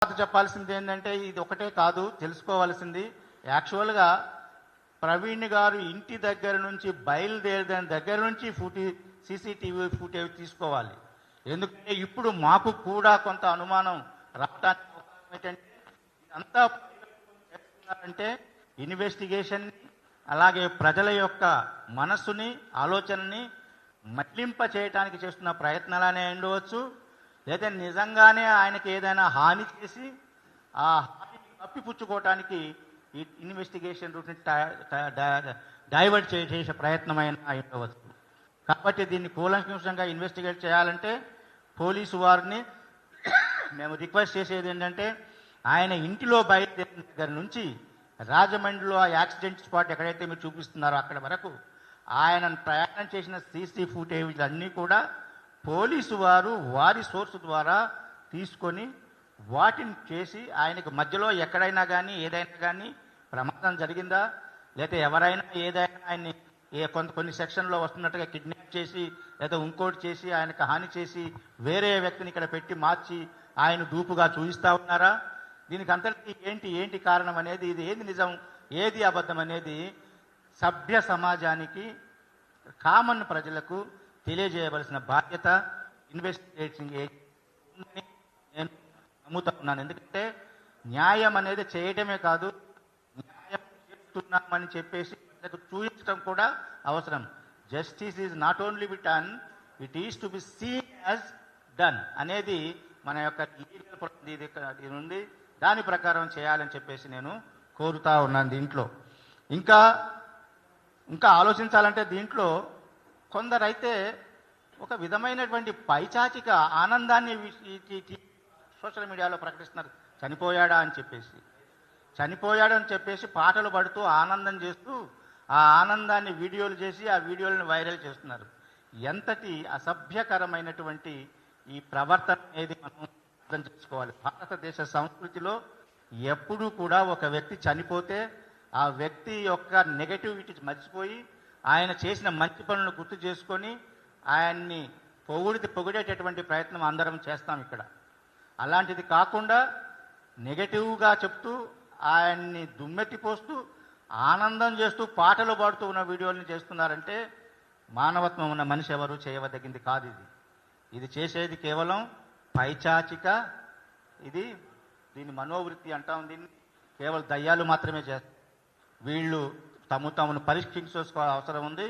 చెప్పాల్సింది ఏంటంటే ఇది ఒకటే కాదు, తెలుసుకోవాల్సింది యాక్చువల్గా ప్రవీణ్ గారు ఇంటి దగ్గర నుంచి బయలుదేరిన దగ్గర నుంచి సీసీటీవీ ఫుటేజ్ తీసుకోవాలి. ఎందుకంటే ఇప్పుడు మాకు కూడా కొంత అనుమానం రావడానికి ఏంటంటే అంతా చేస్తున్నారంటే ఇన్వెస్టిగేషన్, అలాగే ప్రజల యొక్క మనస్సుని ఆలోచనని మళ్లింప చేయడానికి చేస్తున్న ప్రయత్నాలనే ఉండవచ్చు, లేదా నిజంగానే ఆయనకి ఏదైనా హాని చేసి ఆ హానిని కప్పిపుచ్చుకోవటానికి ఈ ఇన్వెస్టిగేషన్ రూట్ని డైవర్ట్ చేసే ప్రయత్నమైన ఉండవచ్చు. కాబట్టి దీన్ని కూలంకషంగా ఇన్వెస్టిగేట్ చేయాలంటే పోలీసు వారిని మేము రిక్వెస్ట్ చేసేది ఏంటంటే ఆయన ఇంటిలో బయలుదేరిన దగ్గర నుంచి రాజమండ్రిలో ఆ యాక్సిడెంట్ స్పాట్ ఎక్కడైతే మీరు చూపిస్తున్నారో అక్కడ వరకు ఆయన ప్రయాణం చేసిన సీసీ ఫుటేజ్ అన్నీ కూడా పోలీసు వారు వారి సోర్సు ద్వారా తీసుకొని వాటిని చేసి ఆయనకు మధ్యలో ఎక్కడైనా కానీ ఏదైనా కానీ ప్రమాదం జరిగిందా, లేకపోతే ఎవరైనా ఏదైనా ఆయన్ని కొన్ని సెక్షన్లో వస్తున్నట్టుగా కిడ్నాప్ చేసి లేదా ఇంకోటి చేసి ఆయనకు హాని చేసి వేరే వ్యక్తిని ఇక్కడ పెట్టి మార్చి ఆయన డూపుగా చూపిస్తూ ఉన్నారా, దీనికి అంతటికీ ఏంటి కారణం అనేది, ఇది ఏది నిజం ఏది అబద్ధం అనేది సభ్య సమాజానికి కామన్ ప్రజలకు తెలియజేయవలసిన బాధ్యత ఇన్వెస్టిగేటింగ్ ఉందని నేను నమ్ముతా ఉన్నాను. ఎందుకంటే న్యాయం అనేది చేయటమే కాదు, న్యాయం చేస్తున్నామని చెప్పేసి చూపించడం కూడా అవసరం. Justice is not only be done, it is to be seen as done అనేది మన యొక్క లీగల్ ఉంది. దాని ప్రకారం చేయాలని చెప్పేసి నేను కోరుతా ఉన్నాను. దీంట్లో ఇంకా ఆలోచించాలంటే దీంట్లో కొందరైతే ఒక విధమైనటువంటి పైచాచిక ఆనందాన్ని సోషల్ మీడియాలో ప్రకటిస్తున్నారు. చనిపోయాడని చెప్పేసి పాటలు పాడుతూ ఆనందం చేస్తూ ఆ ఆనందాన్ని వీడియోలు చేసి ఆ వీడియోలను వైరల్ చేస్తున్నారు. ఎంతటి అసభ్యకరమైనటువంటి ఈ ప్రవర్తన అనేది మనం అర్థం చేసుకోవాలి. భారతదేశ సంస్కృతిలో ఎప్పుడూ కూడా ఒక వ్యక్తి చనిపోతే ఆ వ్యక్తి యొక్క నెగటివిటీ మర్చిపోయి ఆయన చేసిన మంచి పనులను గుర్తు చేసుకొని ఆయన్ని పొగిడేటటువంటి ప్రయత్నం అందరం చేస్తాం ఇక్కడ. అలాంటిది కాకుండా నెగటివ్గా చెప్తూ ఆయన్ని దుమ్మెత్తిపోస్తూ ఆనందం చేస్తూ పాటలు పాడుతూ ఉన్న వీడియోలను చేస్తున్నారంటే మానవత్వం ఉన్న మనిషి ఎవరు చేయవదగింది కాదు. ఇది చేసేది కేవలం పైచాచిక, దీని మనోవృత్తి అంటాం. దీన్ని కేవలం దయ్యాలు మాత్రమే చేస్తారు. వీళ్ళు తమను పరీక్షించుకోవాల్సిన అవసరం ఉంది.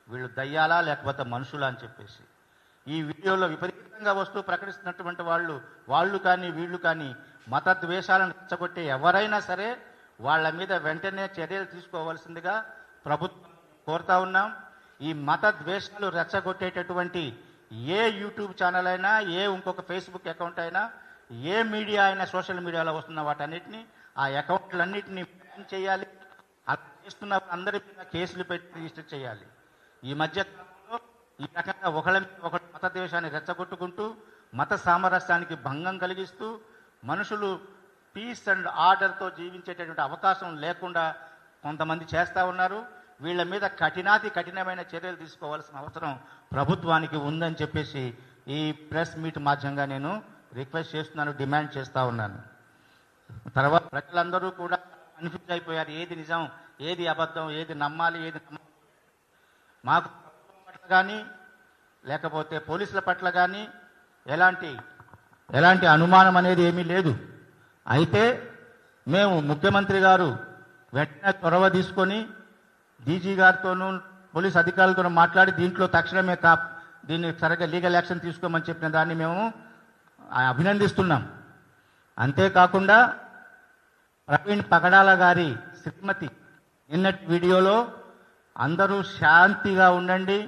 వీళ్ళు దయ్యాలా లేకపోతే మనుషులా అని చెప్పేసి ఈ వీడియోలో విపరీతంగా వస్తూ ప్రకటిస్తున్నటువంటి వాళ్ళు కానీ వీళ్ళు కానీ మత ద్వేషాలను రెచ్చగొట్టే ఎవరైనా సరే వాళ్ళ మీద వెంటనే చర్యలు తీసుకోవాల్సిందిగా ప్రభుత్వం కోరుతా ఉన్నాం. ఈ మత ద్వేషాలు రెచ్చగొట్టేటటువంటి ఏ యూట్యూబ్ ఛానల్ అయినా, ఏ ఇంకొక ఫేస్బుక్ అకౌంట్ అయినా, ఏ మీడియా అయినా, సోషల్ మీడియాలో వస్తున్న వాటన్నిటిని ఆ అకౌంట్లన్నింటినీ బ్యాన్ చేయాలి. అలా చేస్తున్న అందరి మీద కేసులు పెట్టి రిజిస్టర్ చేయాలి. ఈ మధ్య కాలంలో ఈ రకంగా ఒకళ్ళ మత ద్వేషాన్ని రెచ్చగొట్టుకుంటూ మత సామరస్యానికి భంగం కలిగిస్తూ మనుషులు పీస్ అండ్ ఆర్డర్తో జీవించేటటువంటి అవకాశం లేకుండా కొంతమంది చేస్తూ ఉన్నారు. వీళ్ళ మీద కఠినమైన చర్యలు తీసుకోవాల్సిన అవసరం ప్రభుత్వానికి ఉందని చెప్పేసి ఈ ప్రెస్ మీట్ మాధ్యమంగా నేను రిక్వెస్ట్ చేస్తున్నాను, డిమాండ్ చేస్తూ ఉన్నాను. తర్వాత ప్రజలందరూ కూడా కన్ఫ్యూజ్ అయిపోయారు. ఏది నిజం, ఏది అబద్ధం, ఏది నమ్మాలి, ఏది మాకు పట్ల కానీ లేకపోతే పోలీసుల పట్ల కానీ ఎలాంటి అనుమానం అనేది ఏమీ లేదు. అయితే మేము ముఖ్యమంత్రి గారు వెంటనే చొరవ తీసుకొని డీజీ గారితోనూ పోలీస్ అధికారులతో మాట్లాడి దీంట్లో తక్షణమే దీన్ని సరిగ్గా లీగల్ యాక్షన్ తీసుకోమని చెప్పిన దాన్ని మేము అభినందిస్తున్నాం. అంతేకాకుండా ప్రవీణ్ పగడాల గారి శ్రీమతి నిన్నటి వీడియోలో అందరూ శాంతిగా ఉండండి,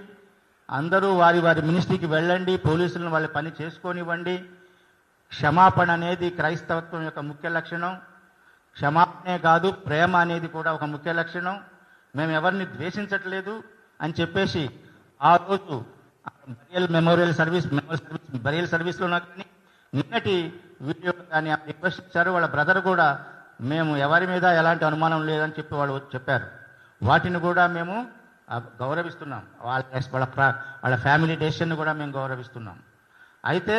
అందరూ వారి మినిస్ట్రీకి వెళ్ళండి, పోలీసులను వాళ్ళ పని చేసుకొనివ్వండి, క్షమాపణ అనేది క్రైస్తవత్వం యొక్క ముఖ్య లక్షణం, క్షమాపణే కాదు ప్రేమ అనేది కూడా ఒక ముఖ్య లక్షణం, మేము ఎవరిని ద్వేషించట్లేదు అని చెప్పేసి ఆ రోజు బరియల్ సర్వీస్లో కానీ నిన్నటి వీడియో కానీ రిక్వెస్ట్ ఇచ్చారు. వాళ్ళ బ్రదర్ కూడా మేము ఎవరి మీద ఎలాంటి అనుమానం లేదని చెప్పి వాళ్ళు చెప్పారు. వాటిని కూడా మేము గౌరవిస్తున్నాం. వాళ్ళ ఫ్యామిలీ డెసిషన్ని కూడా మేము గౌరవిస్తున్నాం. అయితే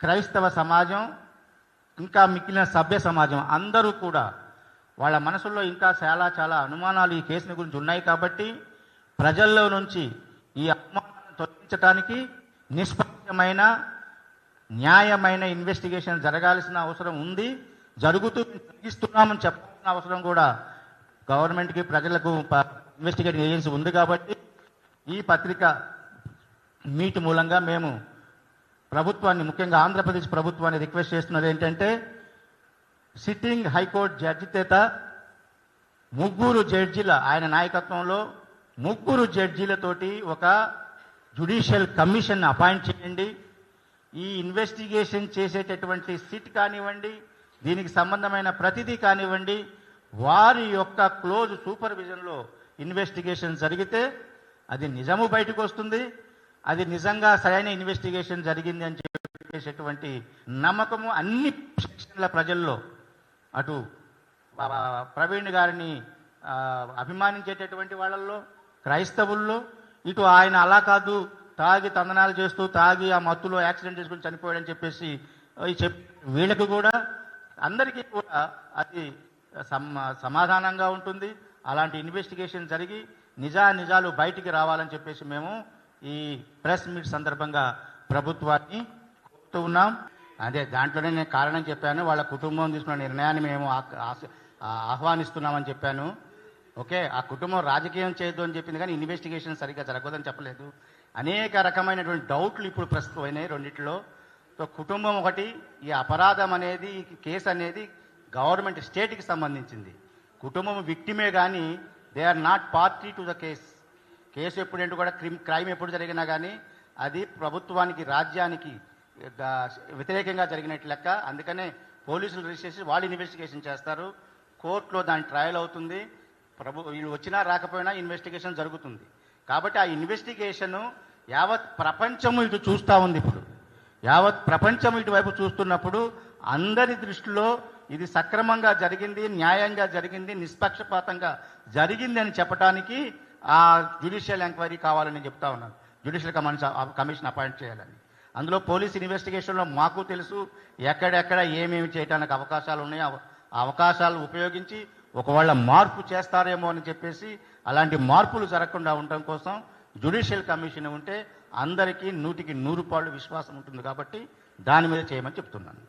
క్రైస్తవ సమాజం ఇంకా మిగిలిన సభ్య సమాజం అందరూ కూడా వాళ్ళ మనసుల్లో ఇంకా చాలా అనుమానాలు ఈ కేసుని గురించి ఉన్నాయి కాబట్టి ప్రజల్లో నుంచి ఈ అనుమానాలను తొలగించడానికి నిష్పక్షమైన న్యాయమైన ఇన్వెస్టిగేషన్ జరగాల్సిన అవసరం ఉంది. జరిగిస్తున్నామని చెప్పాల్సిన అవసరం కూడా గవర్నమెంట్కి ప్రజలకు ఇన్వెస్టిగేటింగ్ ఏజెన్సీ ఉంది. కాబట్టి ఈ పత్రిక మీట్ మూలంగా మేము ప్రభుత్వాన్ని, ముఖ్యంగా ఆంధ్రప్రదేశ్ ప్రభుత్వాన్ని రిక్వెస్ట్ చేస్తున్నది ఏంటంటే, సిట్టింగ్ హైకోర్టు జడ్జి చేత 3 జడ్జీల ఆయన నాయకత్వంలో 3 జడ్జీలతోటి ఒక జ్యుడిషియల్ కమిషన్ అపాయింట్ చేయండి. ఈ ఇన్వెస్టిగేషన్ చేసేటటువంటి సిట్ కానివ్వండి, దీనికి సంబంధమైన ప్రతిదీ కానివ్వండి, వారి యొక్క క్లోజ్ సూపర్విజన్లో ఇన్వెస్టిగేషన్ జరిగితే అది నిజము బయటకు వస్తుంది. అది నిజంగా సరైన ఇన్వెస్టిగేషన్ జరిగింది అని చెప్పేసేటువంటి నమ్మకము అన్ని సెక్షన్ల ప్రజల్లో, అటు ప్రవీణ్ గారిని అభిమానించేటటువంటి వాళ్ళల్లో, క్రైస్తవుల్లో, ఇటు ఆయన అలా కాదు తాగి తందనాలు చేస్తూ తాగి ఆ మత్తులో యాక్సిడెంట్ చేసుకుని చనిపోయాడని చెప్పేసి వీళ్ళకి కూడా అందరికీ కూడా అది సమాధానంగా ఉంటుంది. అలాంటి ఇన్వెస్టిగేషన్ జరిగి నిజాలు బయటికి రావాలని చెప్పేసి మేము ఈ ప్రెస్ మీట్ సందర్భంగా ప్రభుత్వాన్ని కోరుతూ ఉన్నాం. అదే దాంట్లోనే నేను కారణం చెప్పాను, వాళ్ళ కుటుంబం తీసుకున్న నిర్ణయాన్ని మేము ఆహ్వానిస్తున్నామని చెప్పాను. ఓకే, ఆ కుటుంబం రాజకీయం చేయొద్దు అని చెప్పింది, కానీ ఇన్వెస్టిగేషన్ సరిగ్గా జరగదని చెప్పలేదు. అనేక రకమైనటువంటి డౌట్లు ఇప్పుడు ప్రస్తుతం అయినాయి రెండిట్లో. సో కుటుంబం ఒకటి, ఈ అపరాధం అనేది, ఈ కేసు అనేది గవర్నమెంట్ స్టేట్కి సంబంధించింది. కుటుంబం విక్టిమే కానీ they are not party to the case ఎప్పుడంటే కూడా క్రైమ్ ఎప్పుడు జరిగినా కానీ అది ప్రభుత్వానికి, రాజ్యానికి వ్యతిరేకంగా జరిగినట్టు లెక్క. అందుకనే పోలీసులు రిజిస్టర్ చేసి వాళ్ళు ఇన్వెస్టిగేషన్ చేస్తారు, కోర్టులో దాని ట్రయల్ అవుతుంది, వీళ్ళు వచ్చినా రాకపోయినా ఇన్వెస్టిగేషన్ జరుగుతుంది. కాబట్టి ఆ ఇన్వెస్టిగేషను యావత్ ప్రపంచము ఇటు చూస్తూ ఉంది. ఇప్పుడు యావత్ ప్రపంచం ఇటువైపు చూస్తున్నప్పుడు అందరి దృష్టిలో ఇది సక్రమంగా జరిగింది, న్యాయంగా జరిగింది, నిష్పక్షపాతంగా జరిగింది అని చెప్పడానికి ఆ జ్యుడిషియల్ ఎంక్వైరీ కావాలని చెప్తా ఉన్నాను. జ్యుడిషియల్ కమిషన్ అపాయింట్ చేయాలని. అందులో పోలీస్ ఇన్వెస్టిగేషన్లో మాకు తెలుసు ఎక్కడెక్కడ ఏమేమి చేయడానికి అవకాశాలు ఉన్నాయో ఆ అవకాశాలు ఉపయోగించి ఒకవేళ మార్పు చేస్తారేమో అని చెప్పేసి అలాంటి మార్పులు జరగకుండా ఉండటం కోసం జ్యుడిషియల్ కమిషన్ ఉంటే అందరికీ 100కి 100 పాళ్ళు విశ్వాసం ఉంటుంది. కాబట్టి దాని మీద చేయమని చెప్తున్నాను.